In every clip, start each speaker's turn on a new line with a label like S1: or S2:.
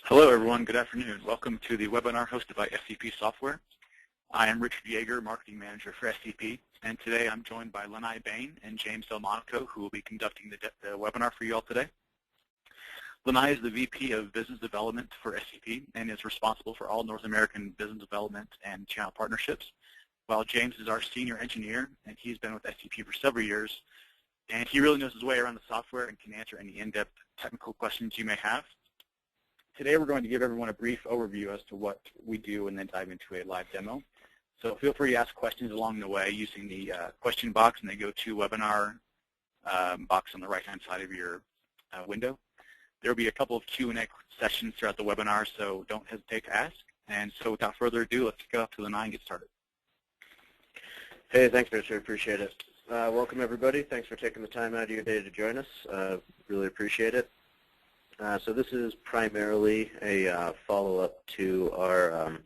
S1: Hello everyone, good afternoon. Welcome to the webinar hosted by SEP Software. I am Richard Yeager, Marketing Manager for SEP, and today I'm joined by Lanai Bain and James Delmonico, who will be conducting the webinar for you all today. Lanai is the VP of Business Development for SEP and is responsible for all North American business development and channel partnerships, while James is our Senior Engineer, and he's been with SEP for several years, and he really knows his way around the software and can answer any in-depth technical questions you may have. Today we're going to give everyone a brief overview as to what we do and then dive into a live demo. So feel free to ask questions along the way using the question box and the GoToWebinar box on the right-hand side of your window. There will be a couple of Q&A sessions throughout the webinar, so don't hesitate to ask. And so without further ado, let's get off to the line and get started.
S2: Hey, thanks, Richard. Appreciate it. Welcome, everybody. Thanks for taking the time out of your day to join us. Really appreciate it. So this is primarily a follow-up to our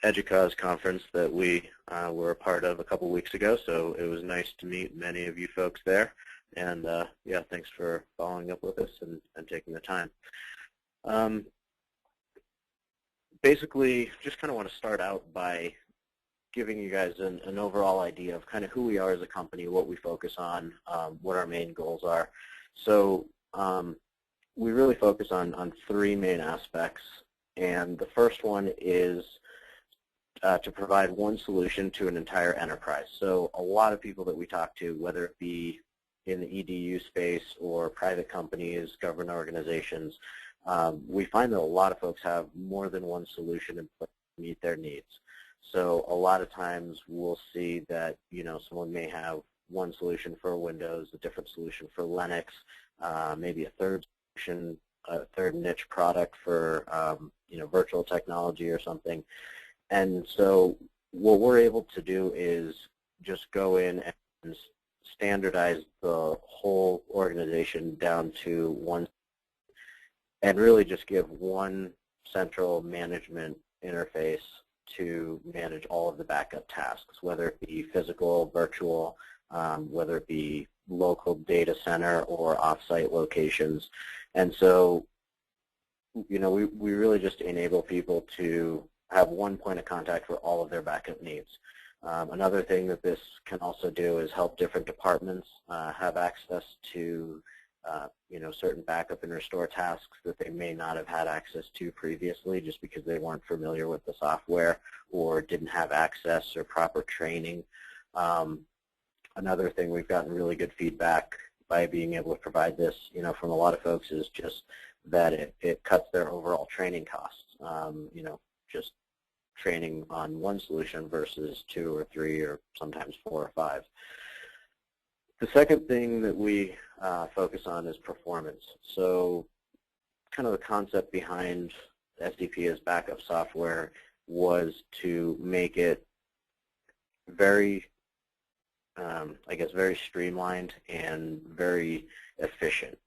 S2: Educause conference that we were a part of a couple weeks ago, so it was nice to meet many of you folks there. And yeah, thanks for following up with us and taking the time. Basically, just kind of want to start out by giving you guys an overall idea of kind of who we are as a company, what we focus on, what our main goals are. So we really focus on three main aspects, and the first one is to provide one solution to an entire enterprise. So a lot of people that we talk to, whether it be in the EDU space or private companies, government organizations, we find that a lot of folks have more than one solution in place to meet their needs. So a lot of times we'll see that, you know, someone may have one solution for Windows, a different solution for Linux, maybe a third niche product for you know, virtual technology or something. And so what we're able to do is just go in and standardize the whole organization down to one and really just give one central management interface to manage all of the backup tasks, whether it be physical, virtual, whether it be local data center or off-site locations. And so, you know, we really just enable people to have one point of contact for all of their backup needs. Another thing that this can also do is help different departments have access to you know, certain backup and restore tasks that they may not have had access to previously just because they weren't familiar with the software or didn't have access or proper training. Another thing we've gotten really good feedback by being able to provide this, you know, from a lot of folks is just that it cuts their overall training costs. You know, just training on one solution versus two or three or sometimes four or five. The second thing that we focus on is performance. So kind of the concept behind SEP as backup software was to make it very, I guess, very streamlined and very efficient.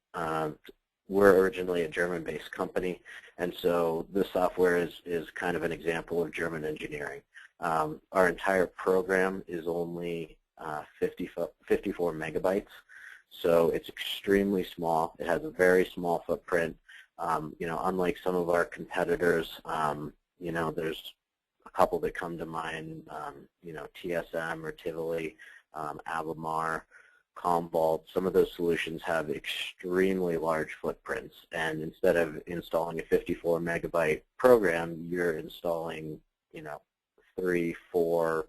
S2: We're originally a German-based company, and so this software is kind of an example of German engineering. Our entire program is only 54 megabytes, so it's extremely small. It has a very small footprint. You know, unlike some of our competitors, you know, there's a couple that come to mind, you know, TSM or Tivoli, Avamar, Commvault. Some of those solutions have extremely large footprints, and instead of installing a 54 megabyte program, you're installing, you know, 3, 4,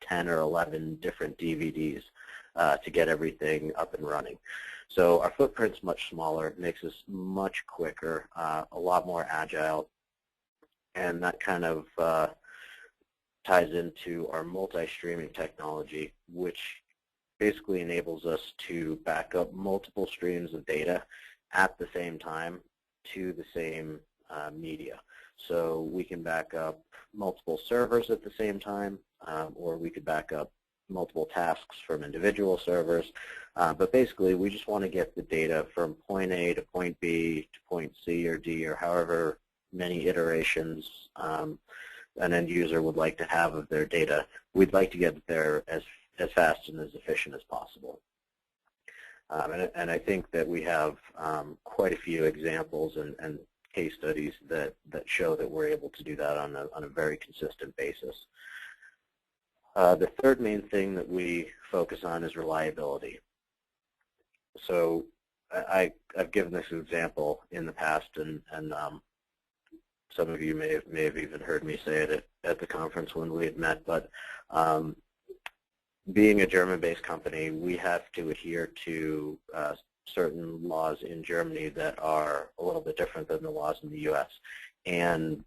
S2: 10 or 11 different DVDs to get everything up and running. So our footprint's much smaller. It makes us much quicker, a lot more agile, and that kind of ties into our multi-streaming technology, which basically enables us to back up multiple streams of data at the same time to the same media. So we can back up multiple servers at the same time, or we could back up multiple tasks from individual servers. But basically, we just want to get the data from point A to point B to point C or D or however many iterations an end user would like to have of their data. We'd like to get it there as fast and as efficient as possible. And I think that we have quite a few examples and case studies that show that we're able to do that on a very consistent basis. The third main thing that we focus on is reliability. So I've given this example in the past, and some of you may have even heard me say it at the conference when we had met, but being a German-based company, we have to adhere to certain laws in Germany that are a little bit different than the laws in the U.S. And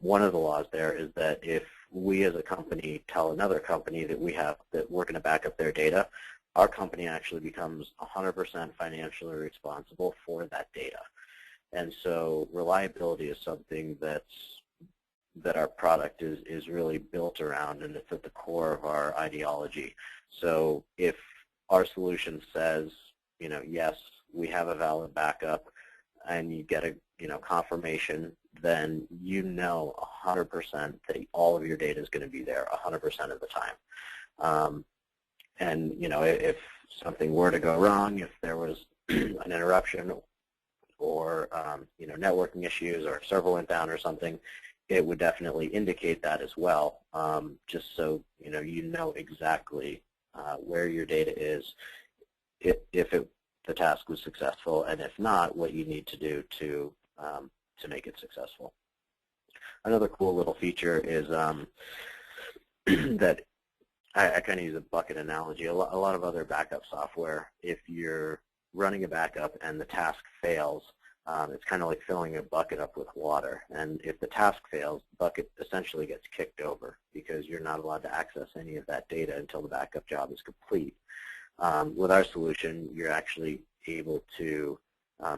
S2: one of the laws there is that if we as a company tell another company that we're going to back up their data, our company actually becomes 100% financially responsible for that data. And so reliability is something that our product is really built around, and it's at the core of our ideology. So if our solution says, yes, we have a valid backup, and you get a confirmation, then 100% that all of your data is going to be there 100% of the time. And if something were to go wrong, if there was an interruption or networking issues or a server went down or something, it would definitely indicate that as well, just so you know exactly where your data is, if the task was successful, and if not, what you need to do to make it successful. Another cool little feature is that I kind of use a bucket analogy. A lot of other backup software, if you're running a backup and the task fails, it's kind of like filling a bucket up with water. And if the task fails, the bucket essentially gets kicked over because you're not allowed to access any of that data until the backup job is complete. With our solution, you're actually able to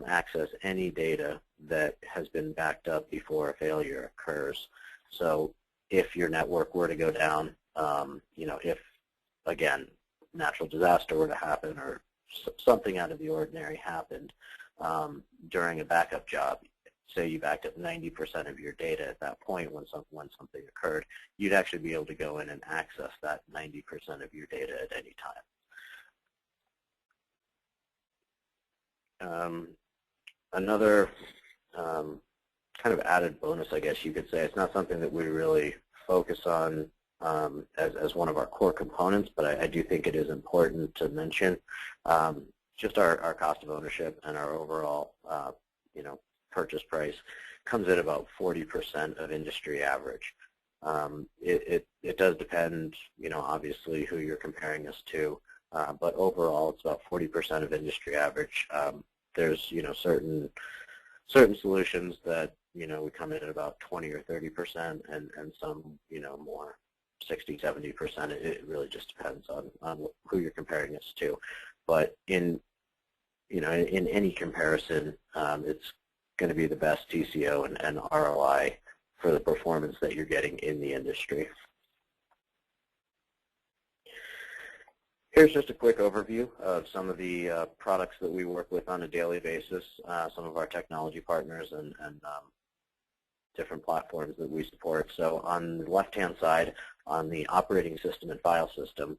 S2: access any data that has been backed up before a failure occurs. So if your network were to go down, if, again, natural disaster were to happen or something out of the ordinary happened during a backup job, say you backed up 90% of your data at that point when something occurred, you'd actually be able to go in and access that 90% of your data at any time. Another kind of added bonus, I guess you could say, it's not something that we really focus on as one of our core components, but I do think it is important to mention. Just our cost of ownership and our overall purchase price comes at about 40% of industry average. It does depend, obviously who you're comparing us to, but overall it's about 40% of industry average. There's certain solutions that we come in at about 20 or 30%, and some more 60, 70%. It really just depends on who you're comparing us to. But in any comparison, it's going to be the best TCO and ROI for the performance that you're getting in the industry. Here's just a quick overview of some of the products that we work with on a daily basis, some of our technology partners and different platforms that we support. So on the left-hand side, on the operating system and file system,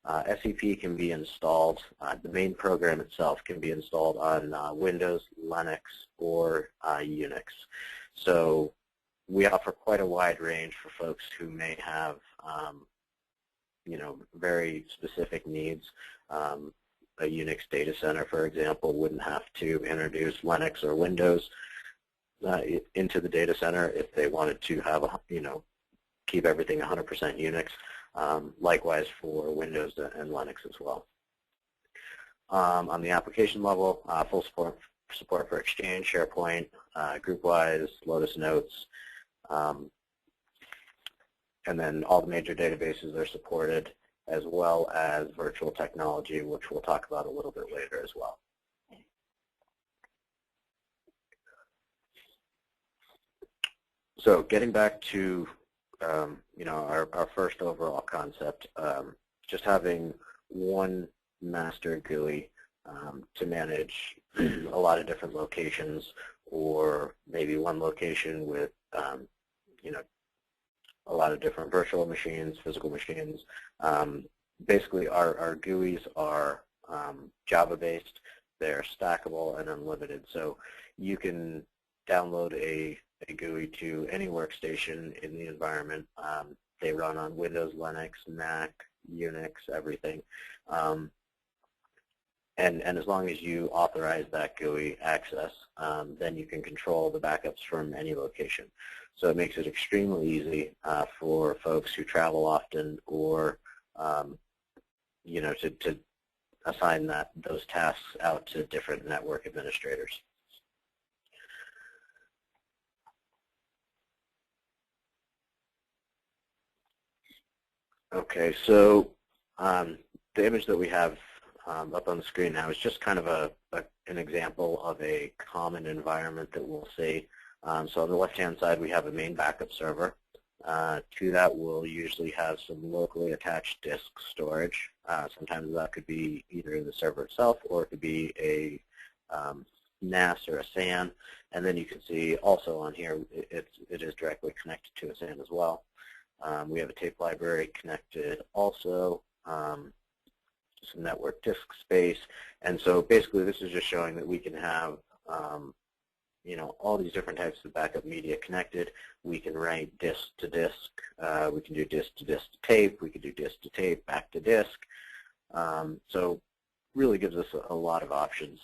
S2: SEP can be installed, the main program itself can be installed on Windows, Linux, or Unix. So we offer quite a wide range for folks who may have very specific needs. A Unix data center, for example, wouldn't have to introduce Linux or Windows into the data center if they wanted to have keep everything 100% Unix. Likewise for Windows and Linux as well. On the application level, full support for Exchange, SharePoint, GroupWise, Lotus Notes, and then all the major databases are supported, as well as virtual technology, which we'll talk about a little bit later as well. So getting back to our first overall concept, just having one master GUI to manage a lot of different locations, or maybe one location with a lot of different virtual machines, physical machines. Basically, our GUIs are Java-based. They're stackable and unlimited. So you can download a GUI to any workstation in the environment. They run on Windows, Linux, Mac, Unix, everything. And as long as you authorize that GUI access, then you can control the backups from any location. So it makes it extremely easy for folks who travel often, or you know, to assign those tasks out to different network administrators. Okay, so the image that we have up on the screen now is just kind of an example of a common environment that we'll see. So on the left-hand side, we have a main backup server. To that, we'll usually have some locally attached disk storage. Sometimes that could be either in the server itself, or it could be a NAS or a SAN. And then you can see also on here, it is directly connected to a SAN as well. We have a tape library connected also, some network disk space. And so basically this is just showing that we can have you know, all these different types of backup media connected. We can write disk to disk. We can do disk to tape. We can do disk to tape, back to disk. So really gives us a lot of options.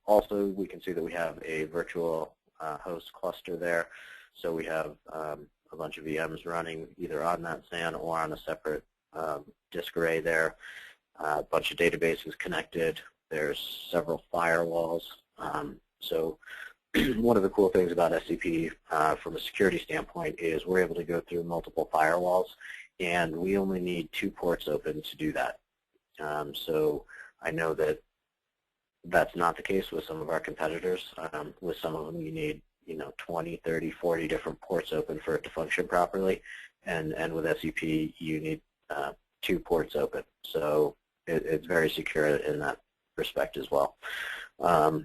S2: Also, we can see that we have a virtual host cluster there. So we have a bunch of VMs running either on that SAN or on a separate disk array there. A bunch of databases connected. There's several firewalls. So one of the cool things about SEP from a security standpoint is we're able to go through multiple firewalls, and we only need 2 ports open to do that. So I know that that's not the case with some of our competitors. With some of them, you need 20, 30, 40 different ports open for it to function properly, and with SEP, you need 2 ports open. So it's very secure in that respect as well.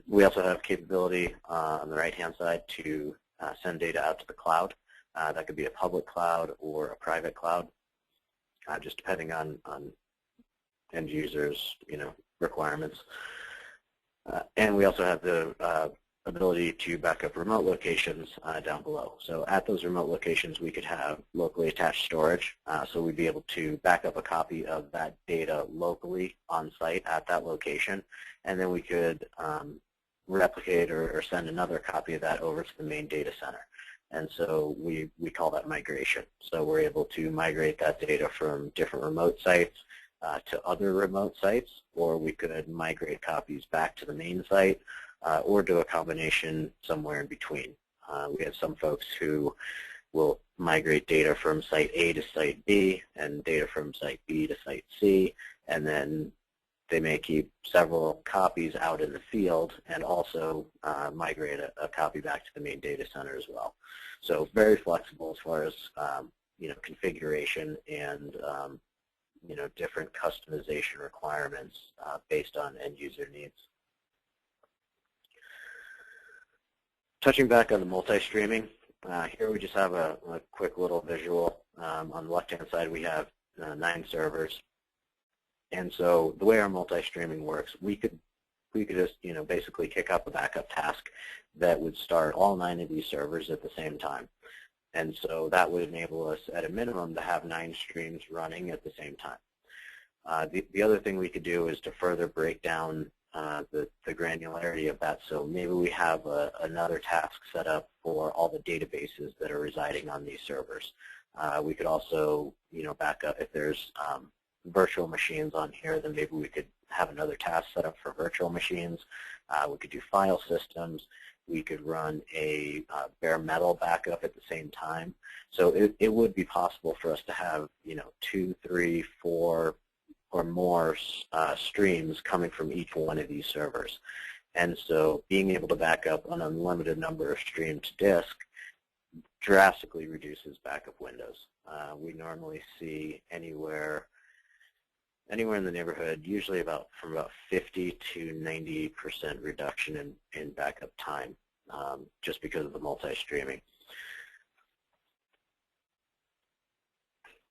S2: We also have capability on the right-hand side to send data out to the cloud. That could be a public cloud or a private cloud, just depending on end users' requirements. And we also have the ability to back up remote locations down below. So at those remote locations, we could have locally attached storage. So we'd be able to back up a copy of that data locally on site at that location, and then we could replicate or send another copy of that over to the main data center. And so we call that migration. So we're able to migrate that data from different remote sites to other remote sites, or we could migrate copies back to the main site, or do a combination somewhere in between. We have some folks who will migrate data from site A to site B and data from site B to site C, and then they may keep several copies out in the field and also migrate a copy back to the main data center as well. So very flexible as far as configuration and different customization requirements based on end user needs. Touching back on the multi-streaming, here we just have a quick little visual. On the left-hand side, we have 9 servers. And so the way our multi-streaming works, we could just basically kick up a backup task that would start all 9 of these servers at the same time. And so that would enable us at a minimum to have 9 streams running at the same time. The other thing we could do is to further break down the granularity of that. So maybe we have another task set up for all the databases that are residing on these servers. We could also back up if there's virtual machines on here, then maybe we could have another task set up for virtual machines. We could do file systems. We could run a bare metal backup at the same time. So it would be possible for us to have 2, 3, 4 or more streams coming from each one of these servers. And so being able to back up an unlimited number of streams to disk drastically reduces backup windows. We normally see anywhere in the neighborhood, usually from about 50 to 90% reduction in backup time, just because of the multi-streaming.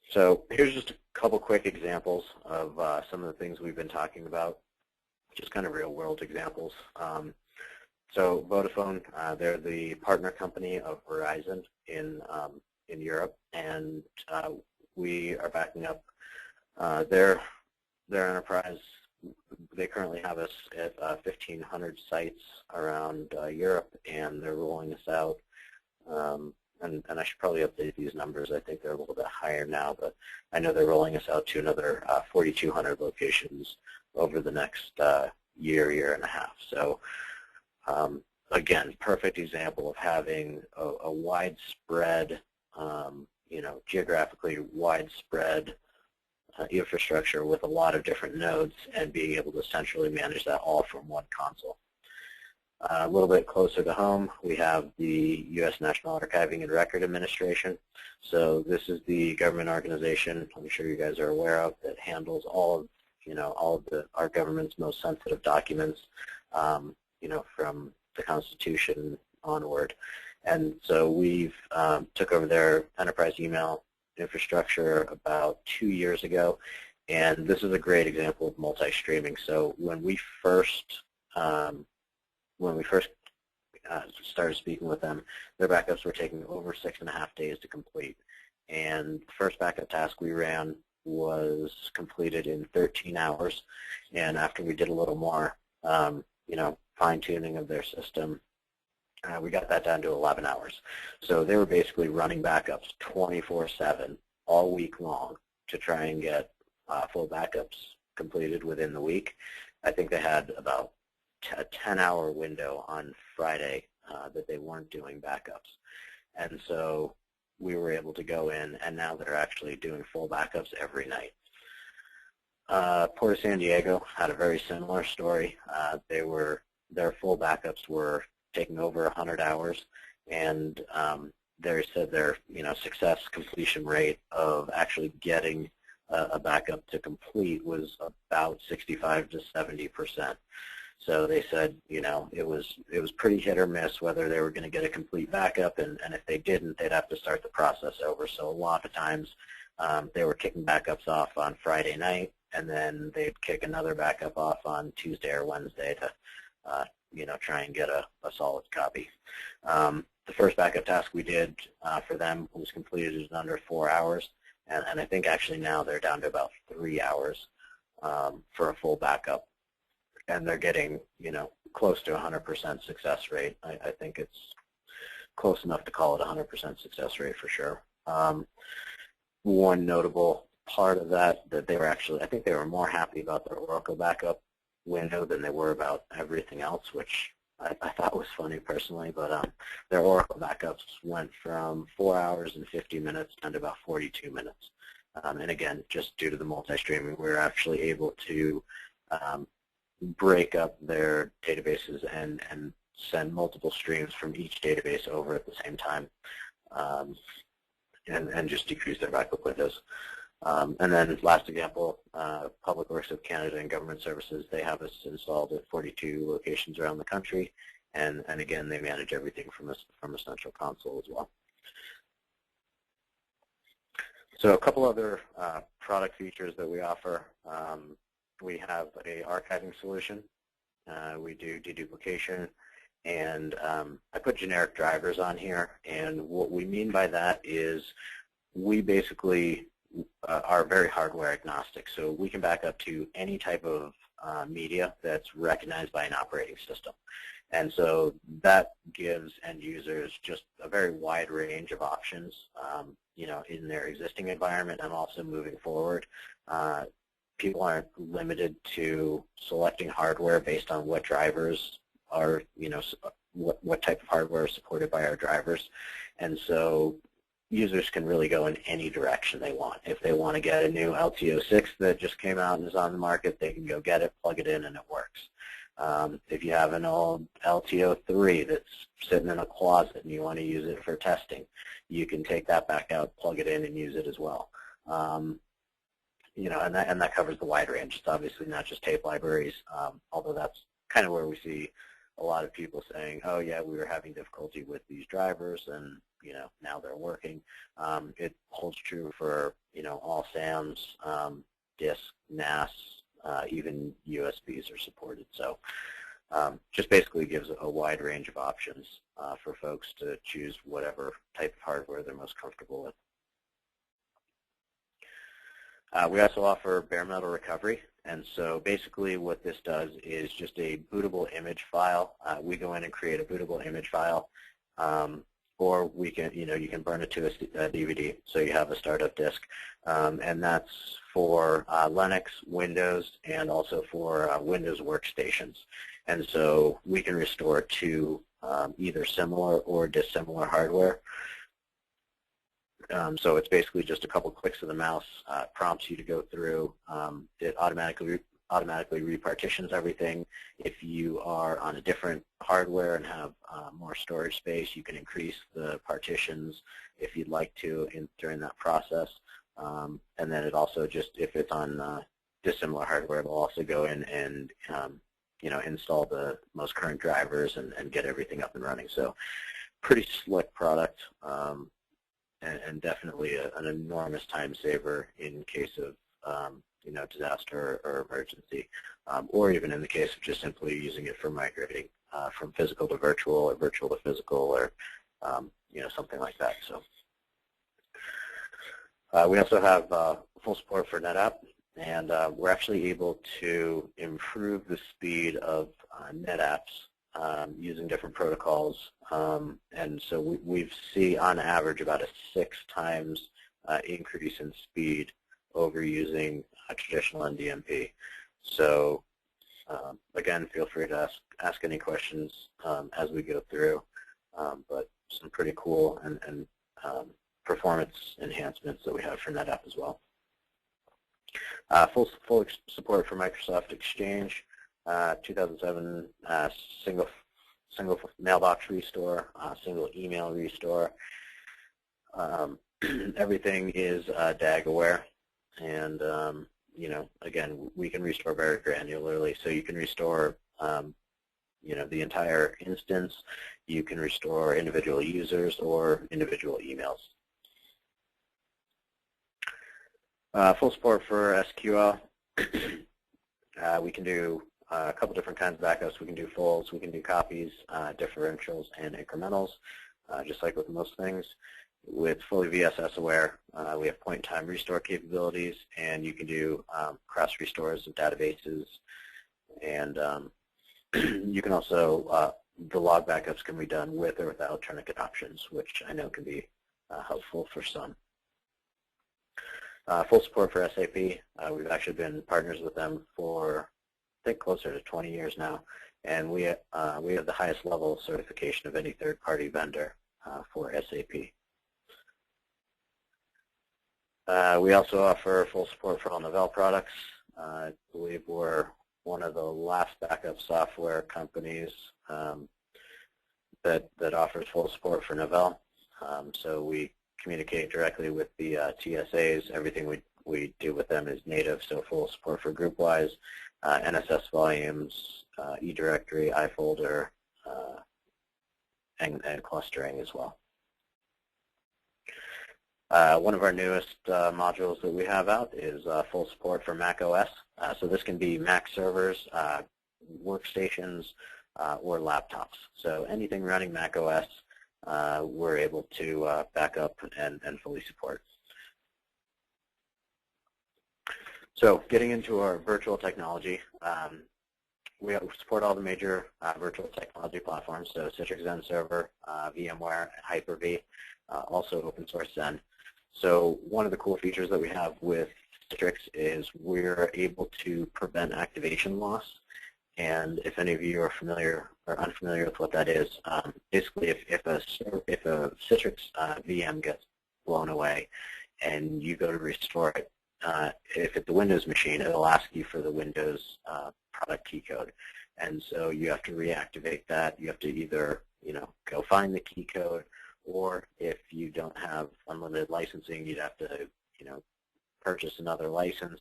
S2: So here's just a couple quick examples of some of the things we've been talking about, just kind of real-world examples. So Vodafone, they're the partner company of Verizon in Europe, and we are backing up their enterprise. They currently have us at 1,500 sites around Europe, and they're rolling us out. And I should probably update these numbers. I think they're a little bit higher now, but I know they're rolling us out to another 4,200 locations over the next year and a half. So again, perfect example of having a widespread, geographically widespread infrastructure with a lot of different nodes and being able to centrally manage that all from one console. A little bit closer to home, we have the U.S. National Archiving and Record Administration. So this is the government organization I'm sure you guys are aware of that handles all of our government's most sensitive documents, from the Constitution onward. And so we've took over their enterprise email infrastructure about 2 years ago, and this is a great example of multi-streaming. So when we first started speaking with them, their backups were taking over 6.5 days to complete. And the first backup task we ran was completed in 13 hours. And after we did a little more, fine-tuning of their system, we got that down to 11 hours. So they were basically running backups 24/7 all week long to try and get full backups completed within the week. I think they had about a 10-hour window on Friday that they weren't doing backups. And so we were able to go in, and now they're actually doing full backups every night. Port of San Diego had a very similar story. Their full backups were taking over 100 hours, and they said their success completion rate of actually getting a backup to complete was about 65 to 70%. So they said, it was pretty hit or miss whether they were going to get a complete backup, and if they didn't, they'd have to start the process over. So a lot of times they were kicking backups off on Friday night, and then they'd kick another backup off on Tuesday or Wednesday to try and get a solid copy. The first backup task we did for them was completed in under 4 hours, and I think actually now they're down to about 3 hours for a full backup. And they're getting, close to 100% success rate. I think it's close enough to call it 100% success rate for sure. One notable part of that they were actually, I think they were more happy about their Oracle backup window than they were about everything else, which I thought was funny personally. But their Oracle backups went from 4 hours and 50 minutes down to about 42 minutes. And again, just due to the multi-streaming, we were actually able to break up their databases and send multiple streams from each database over at the same time, and just decrease their backup windows. And then last example, Public Works of Canada and Government Services, they have us installed at 42 locations around the country, and again, they manage everything from a central console as well. So a couple other product features that we offer. We have a archiving solution. We do deduplication, and I put generic drivers on here, and what we mean by that is we basically are very hardware agnostic, so we can back up to any type of media that's recognized by an operating system. And so that gives end users just a very wide range of options, in their existing environment and also moving forward. People aren't limited to selecting hardware based on what drivers are, what type of hardware is supported by our drivers. And so users can really go in any direction they want. If they want to get a new LTO6 that just came out and is on the market, they can go get it, plug it in, and it works. If you have an old LTO3 that's sitting in a closet and you want to use it for testing, you can take that back out, plug it in, and use it as well. And that covers the wide range. It's obviously not just tape libraries, although that's kind of where we see a lot of people saying, oh yeah, we were having difficulty with these drivers, and now they're working. It holds true for all SAMs, disk, NAS, even USBs are supported. So just basically gives a wide range of options for folks to choose whatever type of hardware they're most comfortable with. We also offer bare metal recovery, and so basically what this does is just a bootable image file. We go in and create a bootable image file, or we can, you can burn it to a DVD, so you have a startup disk, and that's for Linux, Windows, and also for Windows workstations. And so we can restore to either similar or dissimilar hardware. So it's basically just a couple clicks of the mouse, prompts you to go through. It automatically repartitions everything. If you are on a different hardware and have more storage space, you can increase the partitions if you'd like to during that process. And then it also just, if it's on dissimilar hardware, it'll also go in and install the most current drivers and get everything up and running. So pretty slick product. And definitely an enormous time saver in case of disaster or emergency, or even in the case of just simply using it for migrating from physical to virtual or virtual to physical, or something like that. So we also have full support for NetApp, and we're actually able to improve the speed of NetApps using different protocols, and so we see on average about a 6 times increase in speed over using traditional NDMP. So again, feel free to ask any questions as we go through, but some pretty cool and performance enhancements that we have for NetApp as well. Full support for Microsoft Exchange. 2007 single mailbox restore, single email restore. Everything is DAG aware, and again, we can restore very granularly. So you can restore the entire instance. You can restore individual users or individual emails. Full support for SQL. We can do a couple different kinds of backups. We can do fulls, we can do copies, differentials, and incrementals, just like with most things. With fully VSS aware, we have point-in-time restore capabilities, and you can do cross restores of databases, and you can also, the log backups can be done with or without tourniquet options, which I know can be helpful for some. Full support for SAP. We've actually been partners with them for, I think, closer to 20 years now, and we have the highest level of certification of any third-party vendor for SAP. We also offer full support for all Novell products. I believe we're one of the last backup software companies that offers full support for Novell. So we communicate directly with the TSAs. Everything we do with them is native, so full support for GroupWise, NSS volumes, eDirectory, iFolder, and clustering as well. One of our newest modules that we have out is full support for Mac OS. So this can be Mac servers, workstations, or laptops. So anything running Mac OS, we're able to back up and fully support. So getting into our virtual technology, we support all the major virtual technology platforms, so Citrix XenServer, VMware, Hyper-V, also open source Xen. So one of the cool features that we have with Citrix is we're able to prevent activation loss. And if any of you are familiar or unfamiliar with what that is, basically if a Citrix VM gets blown away and you go to restore it, if it's a Windows machine, it'll ask you for the Windows product key code. And so you have to reactivate that. You have to either go find the key code, or if you don't have unlimited licensing, you'd have to purchase another license.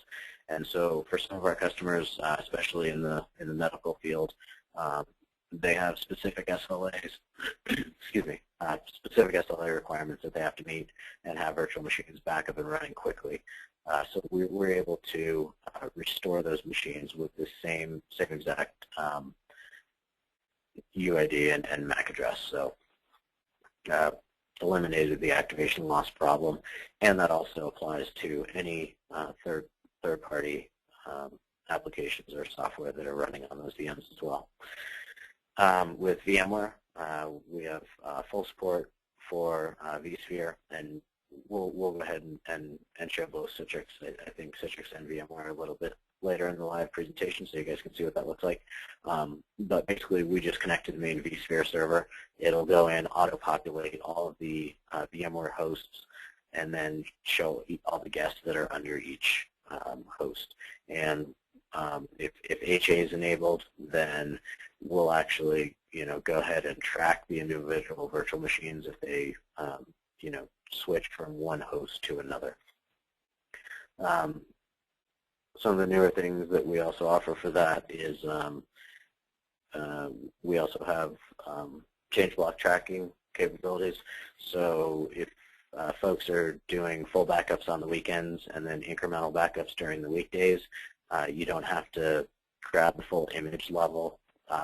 S2: And so for some of our customers, especially in the medical field, they have specific SLAs, excuse me, specific SLA requirements that they have to meet and have virtual machines back up and running quickly. So we're able to restore those machines with the same exact UID and MAC address. So eliminated the activation loss problem, and that also applies to any third-party applications or software that are running on those VMs as well. With VMware, we have full support for vSphere, and we'll go ahead and show both Citrix. I think Citrix and VMware a little bit later in the live presentation, so you guys can see what that looks like. But basically, we just connect to the main vSphere server. It'll go in, auto-populate all of the VMware hosts, and then show all the guests that are under each host. And if HA is enabled, then we'll actually, go ahead and track the individual virtual machines if they, switch from one host to another. Some of the newer things that we also offer for that is we also have change block tracking capabilities. So if folks are doing full backups on the weekends and then incremental backups during the weekdays, you don't have to grab the full image level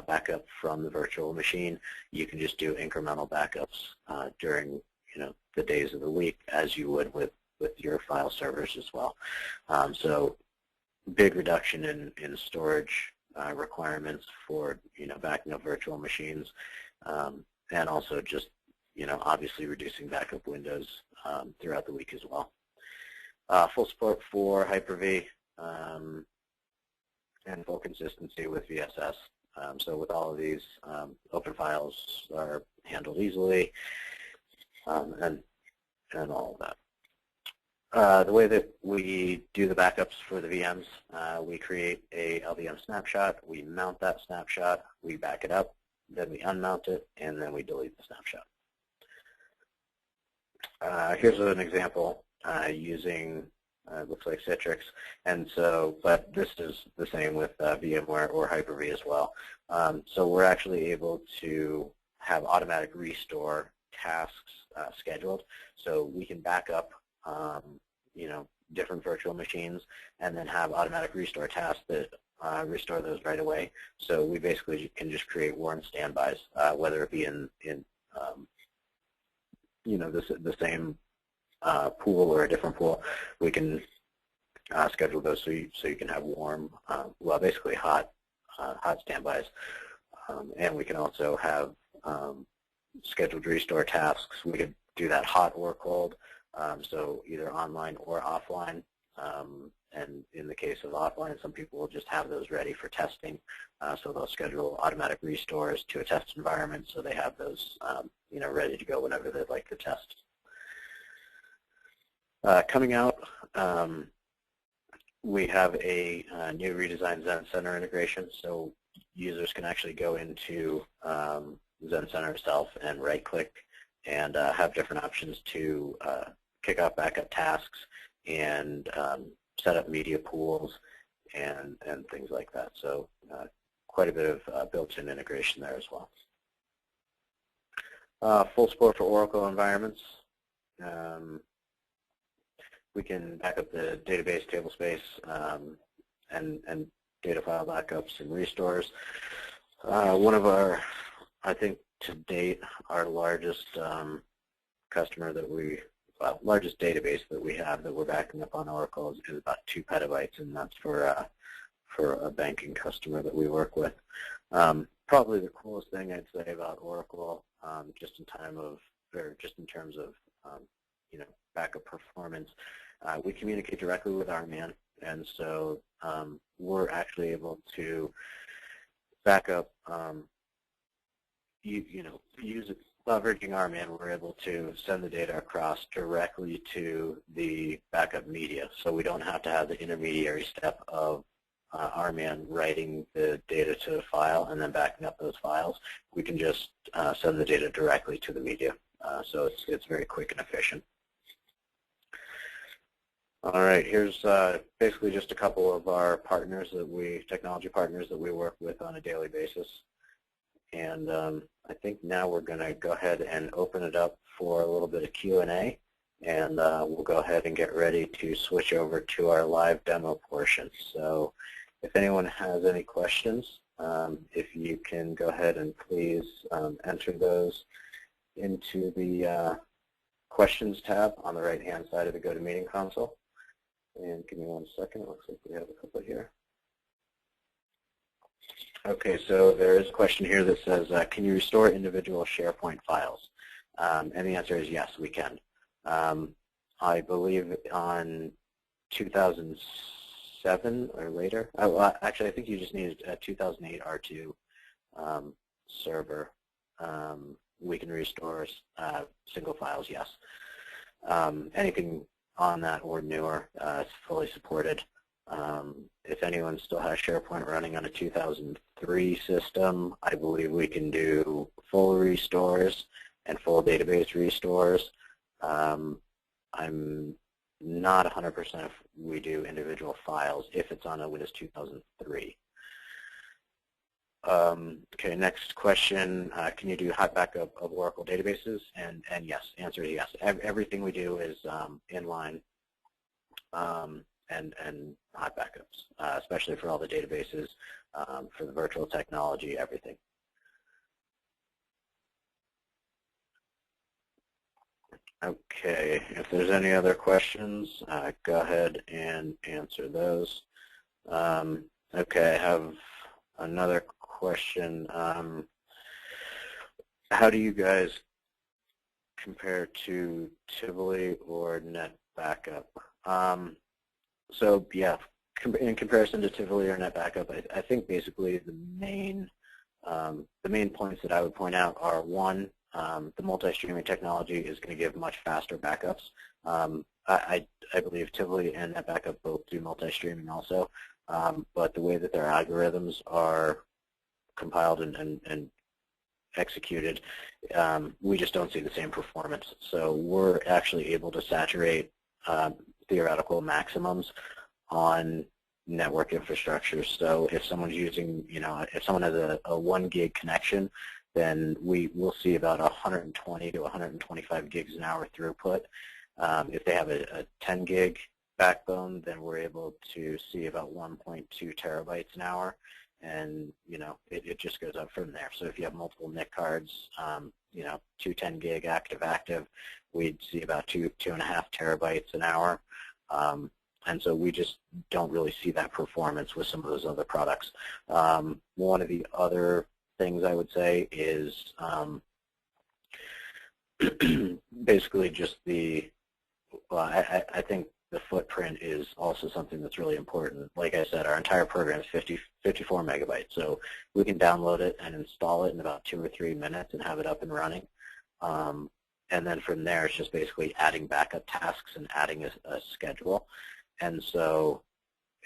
S2: backup from the virtual machine. You can just do incremental backups during the days of the week, as you would with your file servers as well. So big reduction in storage requirements for backing up virtual machines, and also just obviously reducing backup windows throughout the week as well. Full support for Hyper-V and full consistency with VSS. So with all of these, open files are handled easily, and all of that. The way that we do the backups for the VMs, we create a LVM snapshot, we mount that snapshot, we back it up, then we unmount it, and then we delete the snapshot. Here's an example using looks like Citrix, and so, but this is the same with VMware or Hyper-V as well. So we're actually able to have automatic restore tasks scheduled, so we can back up different virtual machines and then have automatic restore tasks that restore those right away. So we basically can just create warm standbys, whether it be in the same pool or a different pool. We can schedule those so you can have warm, well, basically hot standbys, and we can also have scheduled restore tasks. We could do that hot or cold, so either online or offline. And in the case of offline, some people will just have those ready for testing, so they'll schedule automatic restores to a test environment, so they have those ready to go whenever they'd like to test. Coming out, we have a new redesigned XenCenter integration, so users can actually go into XenCenter itself and right-click and have different options to kick off backup tasks and set up media pools and things like that. So quite a bit of built-in integration there as well. Full support for Oracle environments. We can back up the database table space and data file backups and restores. One of our, I think to date, our largest customer that largest database that we have that we're backing up on Oracle is about 2 petabytes, and that's for a banking customer that we work with. Probably the coolest thing I'd say about Oracle, just in terms of backup performance, we communicate directly with our man, and so we're actually able to back up, leveraging RMAN, we're able to send the data across directly to the backup media, so we don't have to have the intermediary step of RMAN writing the data to a file and then backing up those files. We can just send the data directly to the media, so it's very quick and efficient. All right, here's basically just a couple of our partners technology partners that we work with on a daily basis. And I think now we're going to go ahead and open it up for a little bit of Q&A, and we'll go ahead and get ready to switch over to our live demo portion. So if anyone has any questions, If you can go ahead and please enter those into the questions tab on the right-hand side of the GoToMeeting console. And give me 1 second. It looks like we have a couple here. Okay, so there is a question here that says, can you restore individual SharePoint files? And the answer is yes, we can. I believe on 2007 or later. Well, actually, I think you just needed a 2008 R2 server. We can restore single files, yes. Anything on that or newer is fully supported. If anyone still has SharePoint running on a 2003 system, I believe we can do full restores and full database restores. I'm not 100% if we do individual files if it's on a Windows 2003. Okay, next question. Can you do hot backup of Oracle databases? And yes, answer is yes. Everything we do is inline and hot backups, especially for all the databases, for the virtual technology, everything. Okay, if there's any other questions, go ahead and answer those. Okay, I have another question. How do you guys compare to Tivoli or NetBackup? So yeah, in comparison to Tivoli or NetBackup, I think basically the main points that I would point out are, one, the multi-streaming technology is going to give much faster backups. I believe Tivoli and NetBackup both do multi-streaming also, but the way that their algorithms are compiled and executed, we just don't see the same performance. So we're actually able to saturate theoretical maximums on network infrastructure. So if someone's using, if someone has a 1 gig connection, then we will see about 120 to 125 gigs an hour throughput. If they have a 10 gig backbone, then we're able to see about 1.2 terabytes an hour, and it just goes up from there. So if you have multiple NIC cards, 2 10 gig active, we'd see about 2.5 terabytes an hour. And so we just don't really see that performance with some of those other products. One of the other things I would say is basically just I think the footprint is also something that's really important. Like I said, our entire program is 54 megabytes, so we can download it and install it in about 2 or 3 minutes and have it up and running. And then from there, it's just basically adding backup tasks and adding a schedule. And so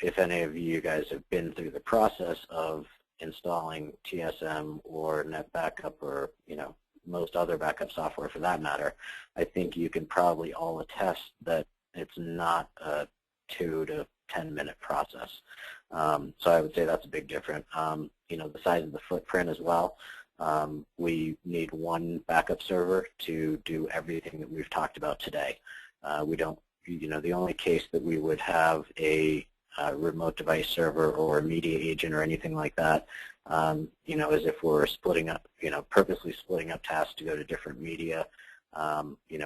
S2: if any of you guys have been through the process of installing TSM or NetBackup or, most other backup software for that matter, I think you can probably all attest that it's not a 2 to 10 minute process. So I would say that's a big difference. The size of the footprint as well. We need 1 backup server to do everything that we've talked about today. We don't, the only case that we would have a remote device server or a media agent or anything like that, is if we're splitting up, purposely splitting up tasks to go to different media,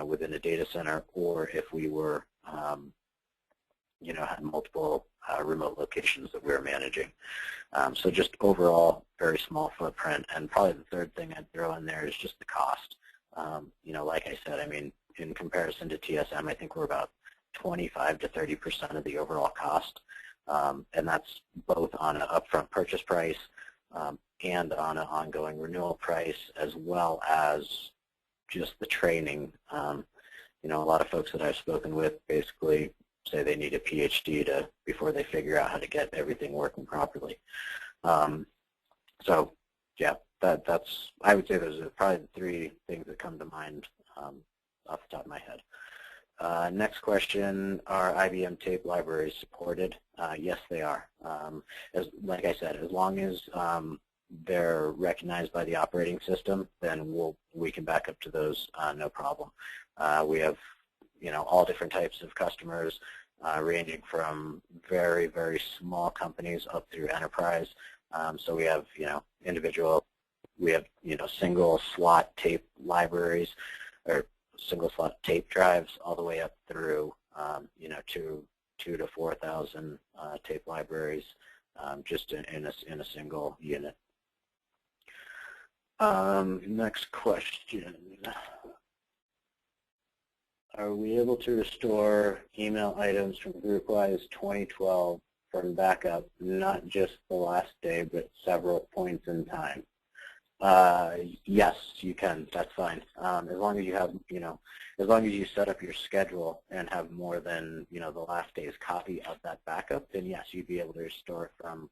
S2: within a data center, or if we were, had multiple remote locations that we were managing. So just overall, very small footprint. And probably the third thing I'd throw in there is just the cost. Like I said, in comparison to TSM, I think we're about 25 to 30% of the overall cost. And that's both on an upfront purchase price and on an ongoing renewal price, as well as just the training. A lot of folks that I've spoken with basically say they need a PhD before they figure out how to get everything working properly. So yeah, that's, I would say those are probably the 3 things that come to mind off the top of my head. Next question, are IBM tape libraries supported? Yes, they are. Like I said, as long as they're recognized by the operating system, then we can back up to those, no problem. We have all different types of customers, ranging from very, very small companies up through enterprise. So we have, we have, single slot tape libraries or single slot tape drives all the way up through, to 2,000 to 4,000 tape libraries just in a single unit. Next question. Are we able to restore email items from GroupWise 2012 from backup, not just the last day, but several points in time? Yes, you can. That's fine. As long as you have, as long as you set up your schedule and have more than, the last day's copy of that backup, then yes, you'd be able to restore from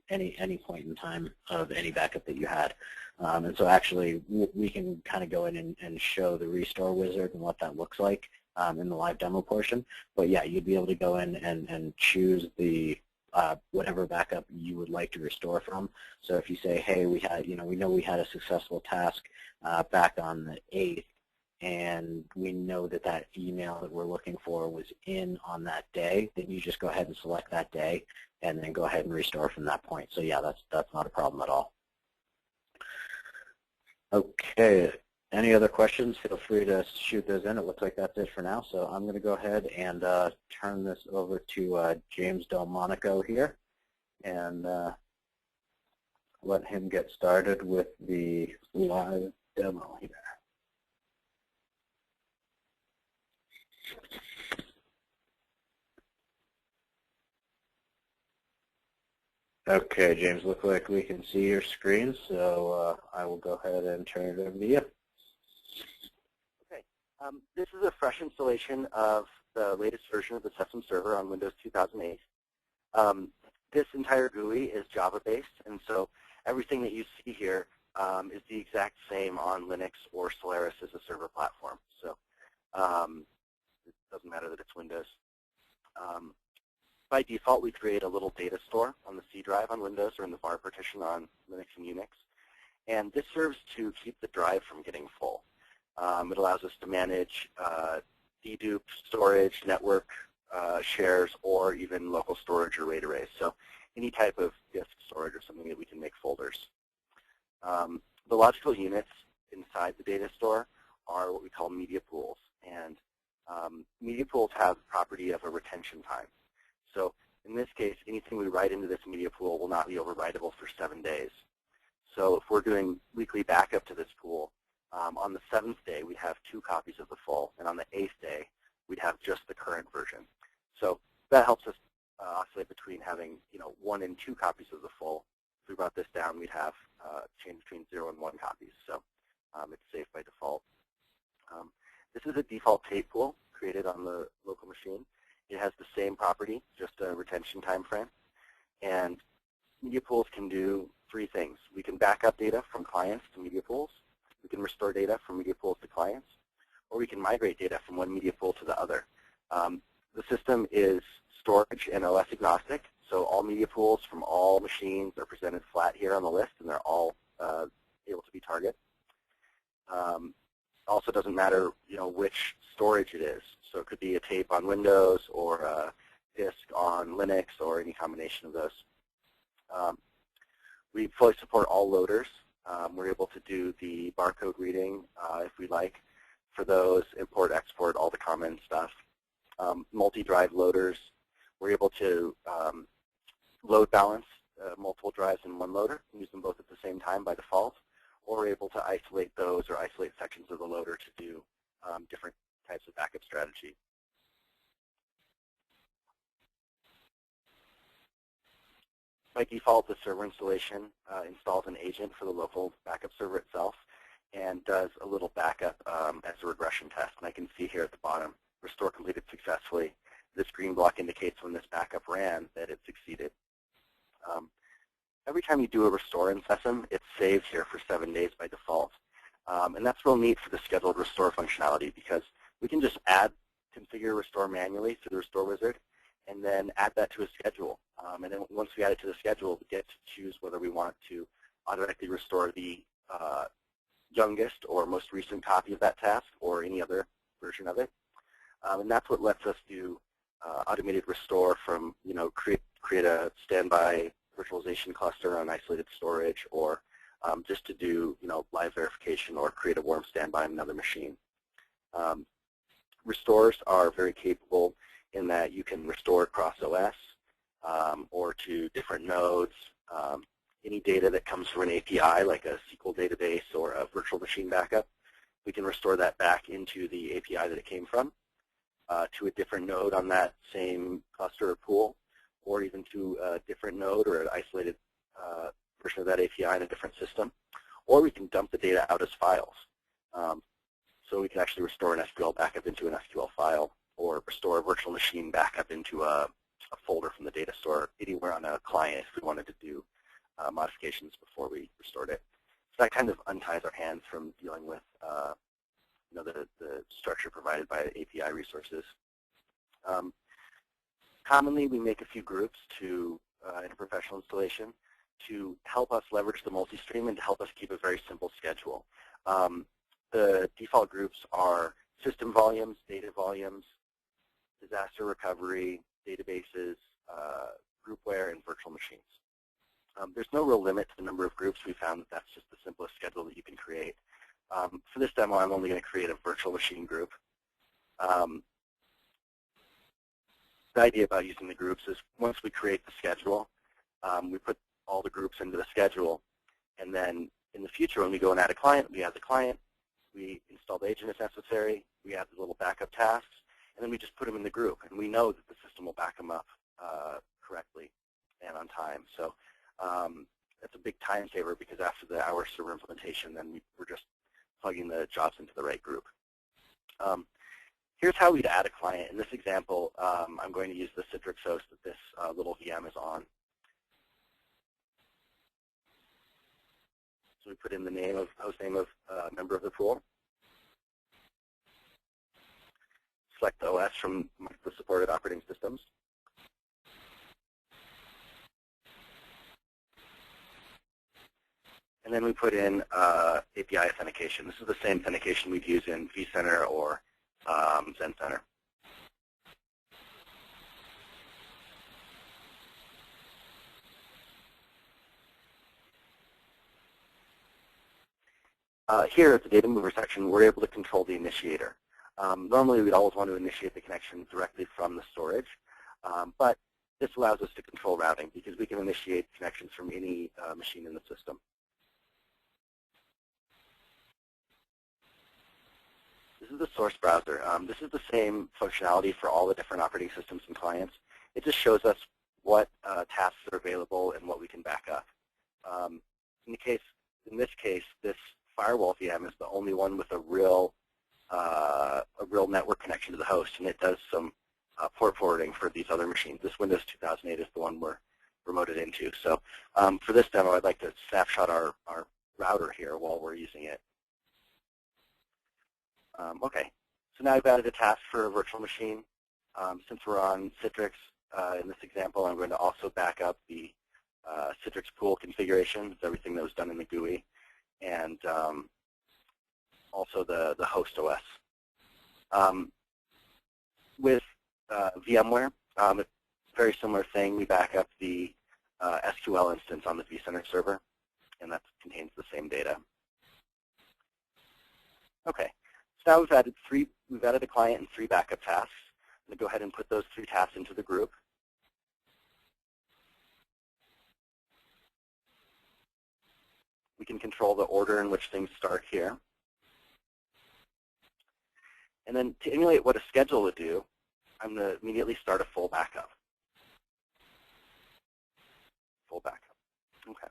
S2: any point in time of any backup that you had. And so actually, we can kind of go in and show the restore wizard and what that looks like in the live demo portion. But yeah, you'd be able to go in and choose the whatever backup you would like to restore from. So if you say, hey, we had, we know we had a successful task back on the 8th, and we know that that email that we're looking for was in on that day, then you just go ahead and select that day and then go ahead and restore from that point. So yeah, that's not a problem at all. Okay, any other questions? Feel free to shoot those in. It looks like that's it for now. So I'm going to go ahead and turn this over to James Delmonico here and let him get started with the live demo here. Okay, James, look like we can see your screen, so I will go ahead and turn it over to you.
S3: Okay, this is a fresh installation of the latest version of the Sesam server on Windows 2008. This entire GUI is Java-based, and so everything that you see here is the exact same on Linux or Solaris as a server platform. So it doesn't matter that it's Windows. By default, we create a little data store on the C drive on Windows or in the var partition on Linux and Unix. And this serves to keep the drive from getting full. It allows us to manage dedupe storage, network shares, or even local storage or RAID arrays. So any type of disk storage or something that we can make folders. The logical units inside the data store are what we call media pools. And media pools have the property of a retention time. So in this case, anything we write into this media pool will not be overwritable for 7 days. So if we're doing weekly backup to this pool, on the 7th day, we'd have 2 copies of the full, and on the 8th day, we'd have just the current version. So that helps us oscillate between having 1 and 2 copies of the full. If we brought this down, we'd have change between 0 and 1 copies. So it's safe by default. This is a default tape pool created on the local machine. It has the same property, just a retention time frame. And media pools can do 3 things. We can back up data from clients to media pools. We can restore data from media pools to clients. Or we can migrate data from one media pool to the other. The system is storage and OS agnostic. So all media pools from all machines are presented flat here on the list, and they're all able to be target. Also doesn't matter, which storage it is. So it could be a tape on Windows or a disk on Linux or any combination of those. We fully support all loaders. We're able to do the barcode reading if we like. For those, import, export, all the common stuff. Multi-drive loaders. We're able to load balance multiple drives in one loader and use them both at the same time by default. Or we're able to isolate those or isolate sections of the loader to do different types of backup strategy. By default, the server installation installs an agent for the local backup server itself and does a little backup as a regression test. And I can see here at the bottom, restore completed successfully. This green block indicates when this backup ran that it succeeded. Every time you do a restore in Sesam, it's saved here for 7 days by default. And that's real neat for the scheduled restore functionality because we can just configure restore manually through the restore wizard and then add that to a schedule. And then once we add it to the schedule, we get to choose whether we want to automatically restore the youngest or most recent copy of that task or any other version of it. And that's what lets us do automated restore from, create a standby virtualization cluster on isolated storage, or just to do live verification or create a warm standby on another machine. Restores are very capable in that you can restore across OS or to different nodes. Any data that comes from an API, like a SQL database or a virtual machine backup, we can restore that back into the API that it came from, to a different node on that same cluster or pool, or even to a different node or an isolated version of that API in a different system. Or we can dump the data out as files. So we can actually restore an SQL backup into an SQL file, or restore a virtual machine backup into a folder from the data store anywhere on a client if we wanted to do modifications before we restored it. So that kind of unties our hands from dealing with the structure provided by API resources. Commonly, we make a few groups in a professional installation to help us leverage the multi-stream and to help us keep a very simple schedule. The default groups are system volumes, data volumes, disaster recovery, databases, groupware, and virtual machines. There's no real limit to the number of groups. We found that that's just the simplest schedule that you can create. For this demo, I'm only going to create a virtual machine group. The idea about using the groups is once we create the schedule, we put all the groups into the schedule, and then in the future when we go and add a client, we add the client, we install the agent if necessary, we add the little backup tasks, and then we just put them in the group, and we know that the system will back them up correctly and on time. So that's a big time saver, because after the hour server implementation, then we're just plugging the jobs into the right group. Here's how we'd add a client. In this example, I'm going to use the Citrix host that this little VM is on. So we put in the host name of a member of the pool. Select the OS from the supported operating systems. And then we put in API authentication. This is the same authentication we'd use in vCenter or XenCenter. Here at the data mover section, we're able to control the initiator. Normally, we'd always want to initiate the connection directly from the storage, but this allows us to control routing, because we can initiate connections from any machine in the system. This is the source browser. This is the same functionality for all the different operating systems and clients. It just shows us what tasks are available and what we can back up. In this case, this firewall VM is the only one with a real network connection to the host, and it does some port forwarding for these other machines. This Windows 2008 is the one we're remoted into. So for this demo, I'd like to snapshot our router here while we're using it. Okay, so now I've added a task for a virtual machine. Since we're on Citrix, in this example, I'm going to also back up the Citrix pool configuration, everything that was done in the GUI, and also the host OS. With VMware, a very similar thing. We back up the SQL instance on the vCenter server, and that contains the same data. Okay, so now we've added a client and 3 backup tasks. I'm going to go ahead and put those 3 tasks into the group. We can control the order in which things start here. And then to emulate what a schedule would do, I'm going to immediately start a full backup. Full backup. Okay.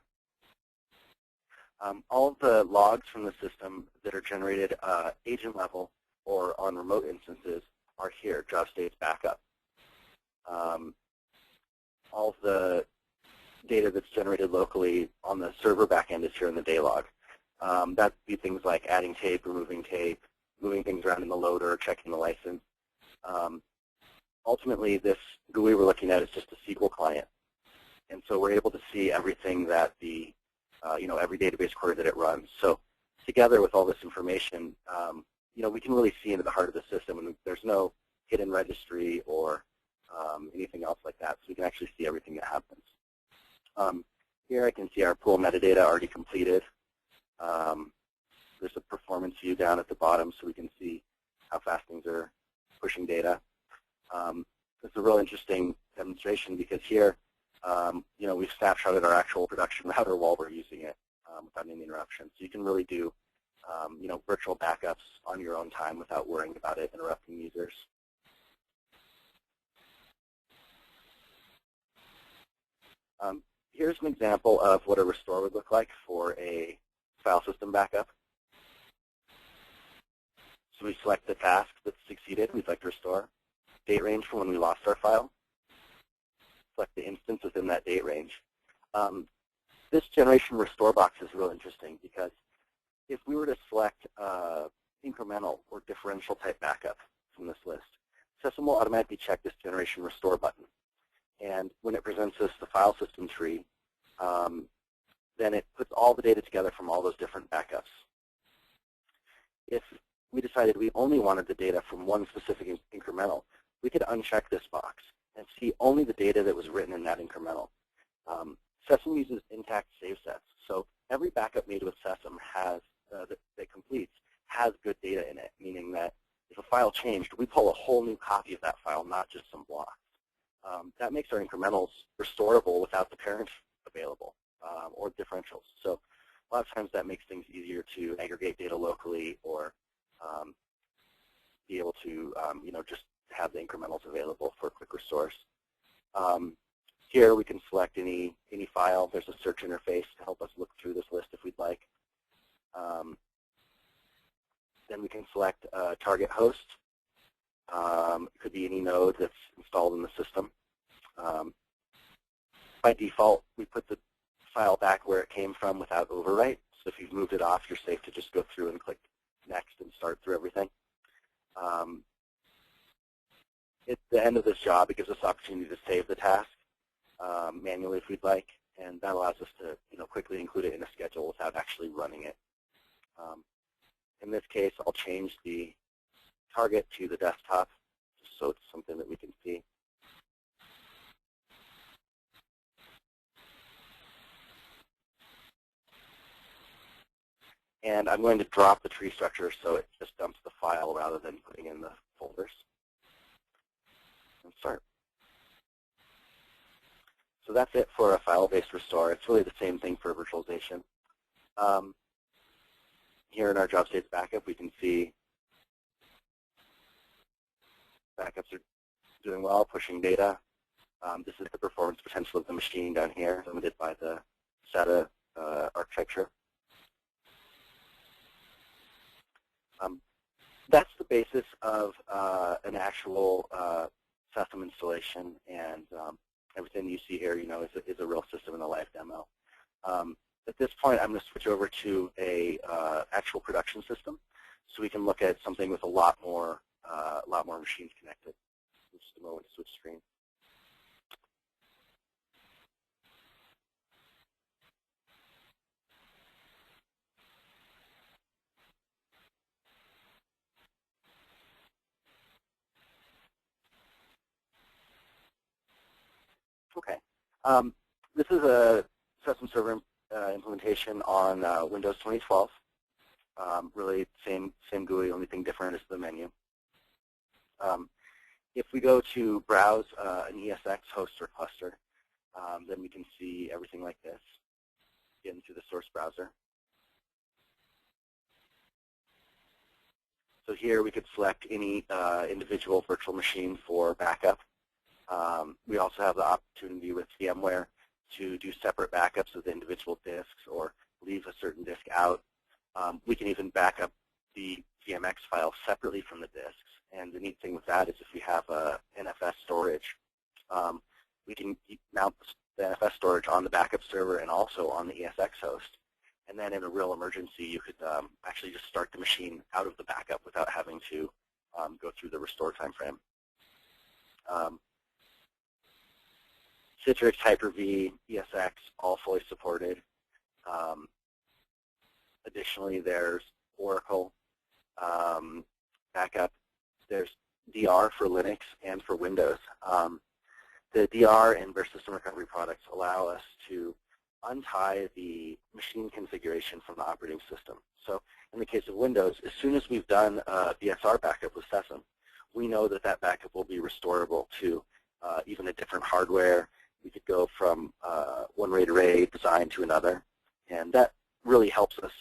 S3: All of the logs from the system that are generated agent level or on remote instances are here, job states backup. All of the data that's generated locally on the server backend is here in the day log. That would be things like adding tape, removing tape, moving things around in the loader, checking the license. Ultimately, this GUI we're looking at is just a SQL client. And so we're able to see everything that the every database query that it runs. So together with all this information, we can really see into the heart of the system, and there's no hidden registry or anything else like that. So we can actually see everything that happens. Here I can see our pool metadata already completed. There's a performance view down at the bottom so we can see how fast things are pushing data. This is a real interesting demonstration because here, we've snapshotted our actual production router while we're using it without any interruption. So you can really do, virtual backups on your own time without worrying about it interrupting users. Here's an example of what a restore would look like for a file system backup. So we select the task that succeeded, we'd like to restore, date range for when we lost our file, select the instance within that date range. This generation restore box is real interesting because if we were to select incremental or differential type backup from this list, sesam will automatically check this generation restore button. And when it presents us the file system tree, then it puts all the data together from all those different backups. If we decided we only wanted the data from one specific incremental, we could uncheck this box and see only the data that was written in that incremental. Sesam uses intact save sets, so every backup made with Sesam that completes has good data in it, meaning that if a file changed, we pull a whole new copy of that file, not just some blocks. That makes our incrementals restorable without the parent available or differentials. So a lot of times that makes things easier to aggregate data locally or be able to just have the incrementals available for quick restores. Here we can select any file. There's a search interface to help us look through this list if we'd like. Then we can select a target host. It could be any node that's installed in the system. By default, we put the file back where it came from without overwrite. So if you've moved it off, you're safe to just go through and click next and start through everything. At the end of this job, it gives us the opportunity to save the task manually if we'd like, and that allows us to quickly include it in a schedule without actually running it. In this case, I'll change the target to the desktop just so it's something that we can see. And I'm going to drop the tree structure so it just dumps the file rather than putting in the folders. And start. So that's it for a file-based restore. It's really the same thing for virtualization. Here in our job states backup, we can see backups are doing well, pushing data. This is the performance potential of the machine down here, limited by the SATA architecture. That's the basis of an actual Sesam installation, and everything you see here, is a real system in a live demo. At this point, I'm going to switch over to a actual production system, so we can look at something with a lot more machines connected. Just a moment to switch screen. Okay. This is a Sesam server implementation on Windows 2012. Really same GUI, only thing different is the menu. If we go to browse an ESX host or cluster, then we can see everything like this, get into the source browser. So here we could select any individual virtual machine for backup. We also have the opportunity with VMware to do separate backups of the individual disks or leave a certain disk out. We can even back up the VMX file separately from the disks. And the neat thing with that is if we have a NFS storage, we can mount the NFS storage on the backup server and also on the ESX host. And then in a real emergency, you could actually just start the machine out of the backup without having to go through the restore time frame. Citrix, Hyper-V, ESX, all fully supported. Additionally, there's Oracle backup. There's DR for Linux and for Windows. the DR and Bear System Recovery products allow us to untie the machine configuration from the operating system. So in the case of Windows, as soon as we've done a BSR backup with sesam, we know that that backup will be restorable to even a different hardware. We could go from one RAID array design to another, and that really helps us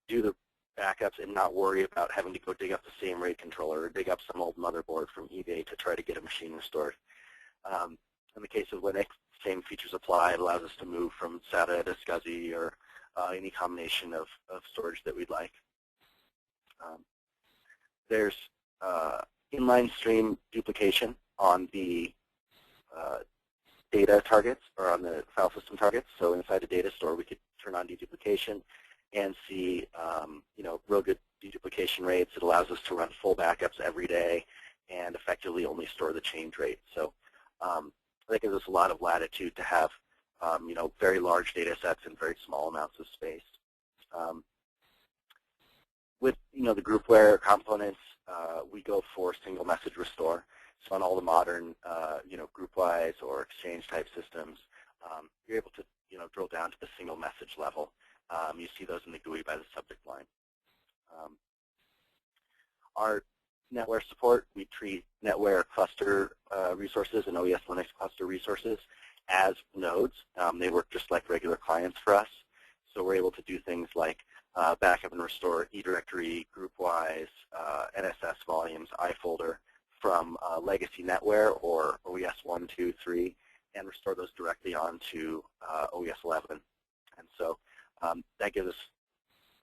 S3: do the backups and not worry about having to go dig up the same RAID controller or dig up some old motherboard from eBay to try to get a machine restored. In the case of Linux, same features apply. It allows us to move from SATA to SCSI or any combination of storage that we'd like. There's inline stream duplication on the data targets or on the file system targets. So inside a data store, we could turn on deduplication and see real good deduplication rates. It allows us to run full backups every day and effectively only store the change rate. So that gives us a lot of latitude to have very large data sets and very small amounts of space. With the groupware components, we go for single message restore. So on all the modern GroupWise or Exchange type systems, you're able to drill down to the single message level. You see those in the GUI by the subject line. Our NetWare support, we treat NetWare cluster resources and OES Linux cluster resources as nodes. They work just like regular clients for us. So we're able to do things like backup and restore eDirectory, GroupWise, NSS volumes, iFolder from legacy NetWare or OES 1, 2, 3, and restore those directly onto OES 11. And so that gives us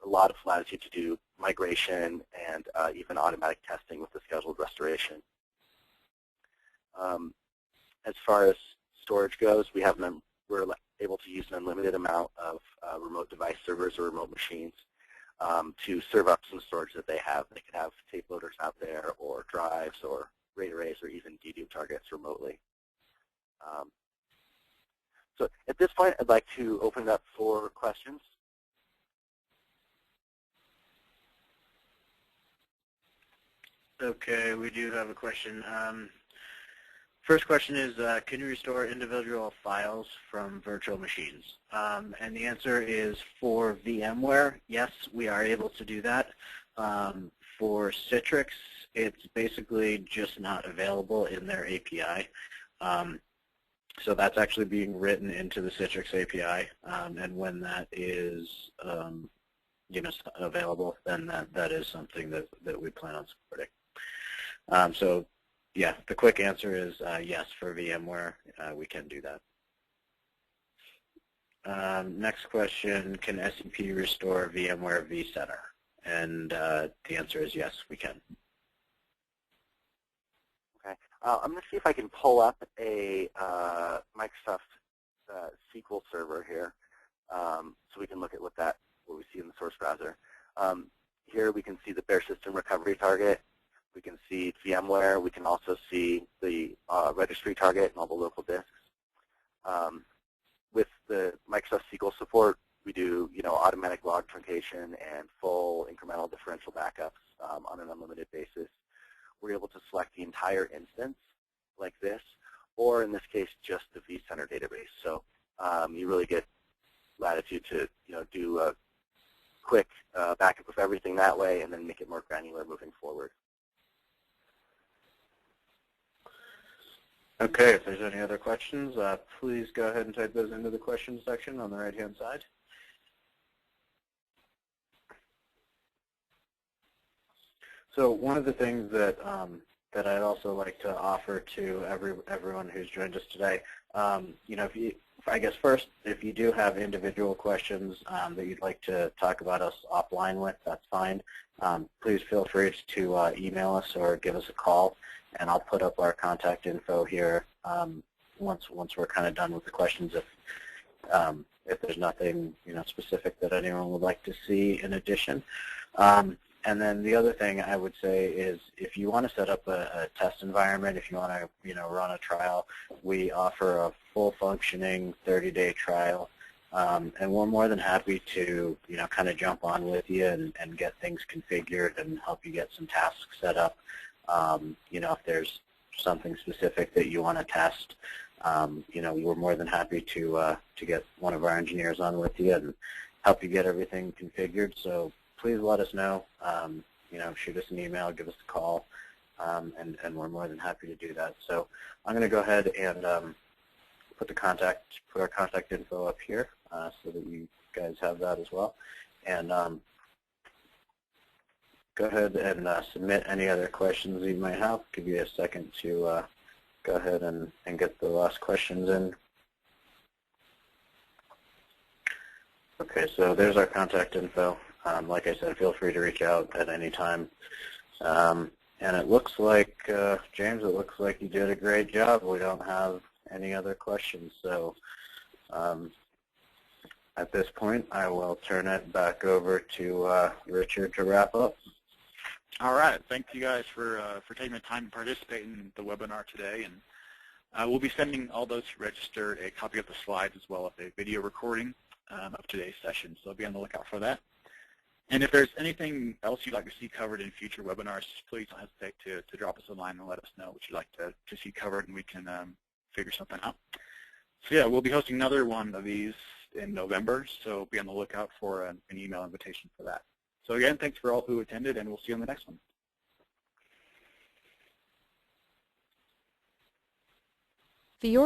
S3: a lot of latitude to do migration and even automatic testing with the scheduled restoration. As far as storage goes, we're able to use an unlimited amount of remote device servers or remote machines to serve up some storage that they have. They could have tape loaders out there or drives or RAID arrays or even dedupe targets remotely. So at this point, I'd like to open it up for questions.
S4: Okay, we do have a question. First question is, can you restore individual files from virtual machines? And the answer is for VMware, yes, we are able to do that. For Citrix, it's basically just not available in their API. So that's actually being written into the Citrix API, and when that is available, then that is something that we plan on supporting. So yeah, the quick answer is yes, for VMware, we can do that. Next question, can SEP restore VMware vCenter? And the answer is yes, we can.
S3: Okay, I'm going to see if I can pull up a Microsoft SQL server here, so we can look at what we see in the source browser. Here we can see the bare system recovery target. We can see VMware. We can also see the registry target and all the local disks. With the Microsoft SQL support, we do automatic log truncation and full incremental differential backups on an unlimited basis. We're able to select the entire instance like this, or in this case, just the vCenter database. So you really get latitude to do a quick backup of everything that way, and then make it more granular moving forward.
S4: Okay, if there's any other questions, please go ahead and type those into the questions section on the right-hand side. So one of the things that that I'd also like to offer to everyone who's joined us today, I guess first, if you do have individual questions that you'd like to talk about us offline with, that's fine. Please feel free to email us or give us a call, and I'll put up our contact info here once we're kind of done with the questions. If there's nothing specific that anyone would like to see in addition. And then the other thing I would say is, if you want to set up a test environment, if you want to run a trial, we offer a full functioning 30-day trial, and we're more than happy to kind of jump on with you and get things configured and help you get some tasks set up. If there's
S2: something specific that you want to test, we're more than happy to get one of our engineers on with you and help you get everything configured. So please let us know. Shoot us an email, give us a call, and we're more than happy to do that. So I'm going to go ahead and put our contact info up here so that you guys have that as well. And go ahead and submit any other questions you might have. Give you a second to go ahead and get the last questions in. Okay, so there's our contact info. Like I said, feel free to reach out at any time. And it looks like, James, it looks like you did a great job. We don't have any other questions. So at this point, I will turn it back over to Richard to wrap up.
S1: All right. Thank you guys for taking the time to participate in the webinar today. And we'll be sending all those who registered a copy of the slides as well as a video recording of today's session. So be on the lookout for that. And if there's anything else you'd like to see covered in future webinars, please don't hesitate to drop us a line and let us know what you'd like to see covered, and we can figure something out. So yeah, we'll be hosting another one of these in November, so be on the lookout for an email invitation for that. So again, thanks for all who attended, and we'll see you on the next one.
S5: The